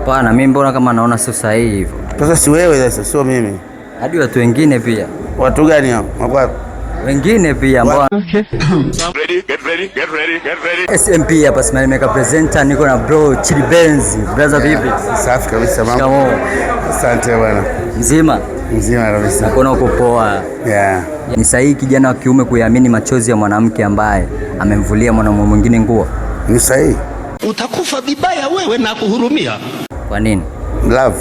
Hapana, mimi mbona kama naona sio sahihi hivyo. Sasa si wewe sasa, sio mimi. Hadi watu wengine pia. Watu gani hao? Wako wengine pia mbona. Okay. Get ready. SMP hapa Smile Maker presenter, niko na bro Chili Benz. Brother vipi? Safi kabisa mambo. Asante bwana. Mzima kabisa. Nakuona uko poa. Yeah. Ni sahihi kijana wa kiume kuyaamini machozi ya mwanamke ambaye amemvulia mwanamume mwingine nguo? Ni sahihi. Utakufa vibaya wewe na kuhurumia. Kwa nini? Love.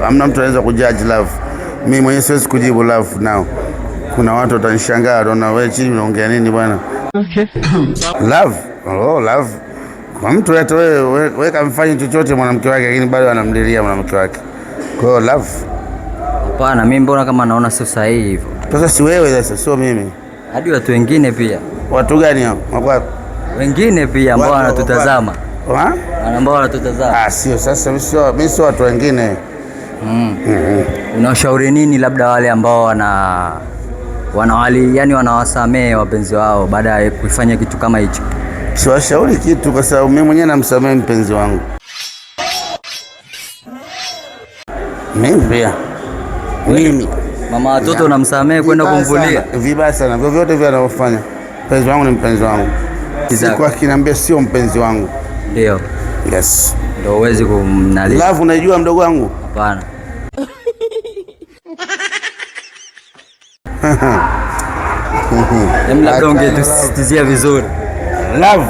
Amna mtu anaweza kujudge love. Mimi mwenyewe siwezi kujibu love now. Kuna watu watanishangaa, wanaona wewe Chili unaongea nini bwana? Okay. Love. Kwa mtu yetu wewe kamfanya chochote mwanamke wake lakini bado anamlilia mwanamke wake. Kwa hiyo love. Hapana, mimi mbona kama naona sio sahihi hivyo. Sasa si wewe sasa, sio mimi. Hadi watu wengine pia. Watu gani hao? Wako wengine pia ambao wanatutazama. Ambao wanatutazama. Sio sasa mimi sio watu wengine. Unashauri nini labda wale ambao wanawasamee wapenzi wao baada ya kufanya kitu kama hicho? Siwashauri kitu kwa sababu mimi mwenyewe namsamehe mpenzi wangu. Mimi mama watoto unamsamehe kwenda kumvulia? Vibaya sana. Vyovyote vile anavyofanya. Mpenzi wangu ni mpenzi wangu. Siku akiniambia sio mpenzi wangu. Ndio. Yes. Ndio uwezi kumnali. Love unajua mdogo wangu? Hapana. Labda ungetusitizia vizuri. Love.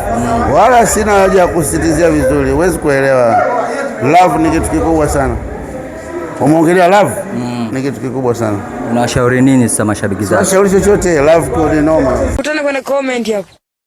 Wala sina haja ya kusitizia vizuri. Huwezi kuelewa. Love ni kitu kikubwa sana. Umeongelea love? Ni kitu kikubwa sana. Unawashauri nini sasa mashabiki zako? Unashauri chochote, love kwa noma. Utana kwenye comment hapo.